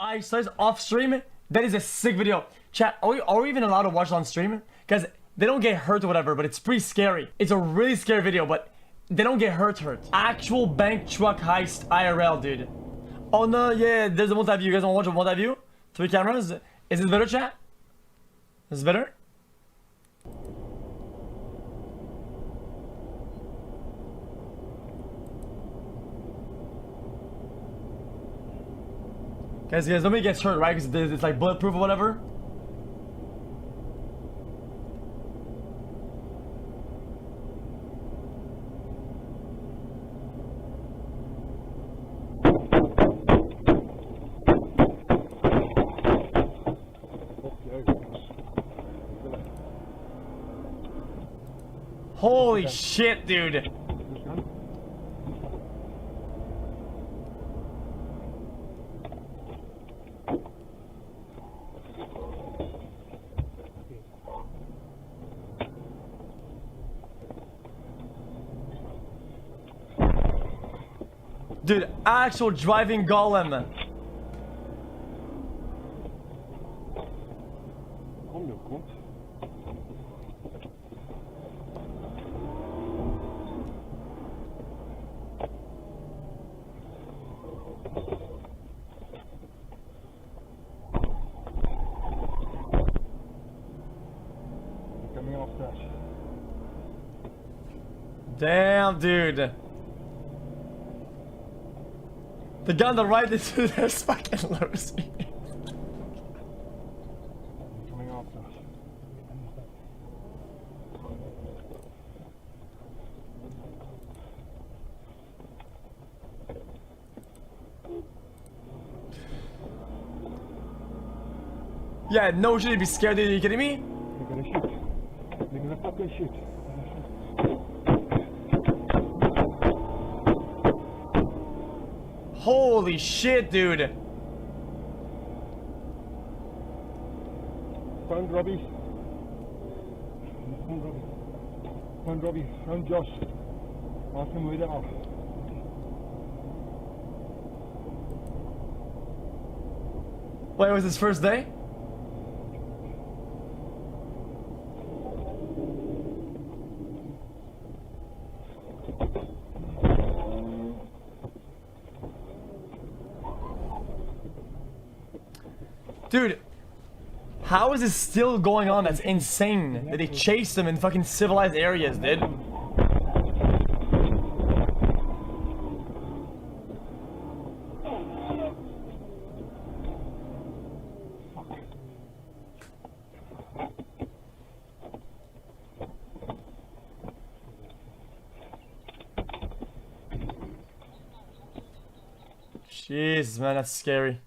I says off stream. That is a sick video. Chat, are we even allowed to watch it on stream? Because they don't get hurt or whatever, but it's pretty scary. It's a really scary video, but they don't get hurt. Actual bank truck heist IRL, dude. Oh no, yeah, there's a multi-view. You guys want to watch a multi-view? 3 cameras? Is this better, chat? Is this better? Guys, nobody gets hurt, right? Because it's like bulletproof or whatever. Holy shit, dude. Dude, actual driving golem. Coming off that. Damn, dude. The guy on the right is there's fucking lows. Coming off that. Yeah, no shit, you'd be scared, dude. Are you kidding me? They're gonna shoot. They're gonna fucking shoot. Holy shit, dude. Found Robbie. Found Robbie. Found Robbie. Found Josh. Ask him where they are. Wait, it was his first day? Dude, how is this still going on? That's insane. That they chase them in fucking civilized areas, dude. Jesus, man, that's scary.